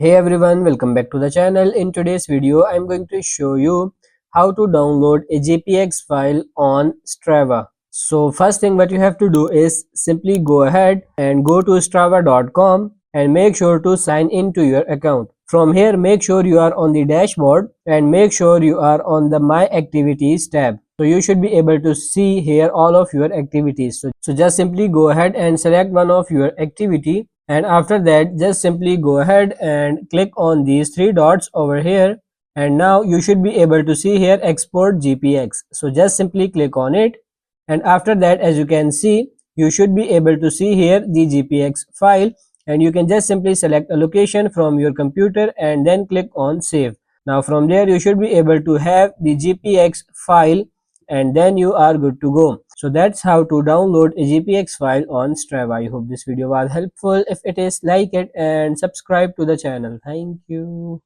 Hey everyone, welcome back to the channel. In today's video, I'm going to show you how to download a GPX file on Strava. So first thing what you have to do is simply go ahead and go to strava.com and make sure to sign into your account. From here, make sure you are on the dashboard and make sure you are on the My Activities tab. So you should be able to see here all of your activities. So just simply go ahead and select one of your activity, and after that just simply go ahead and click on these three dots over here, and now you should be able to see here export GPX. So just simply click on it, and after that, as you can see, you should be able to see here the GPX file, and you can just simply select a location from your computer and then click on save. Now from there you should be able to have the GPX file, and then you are good to go. So that's how to download a GPX file on Strava. I hope this video was helpful. If it is, like it and subscribe to the channel. Thank you.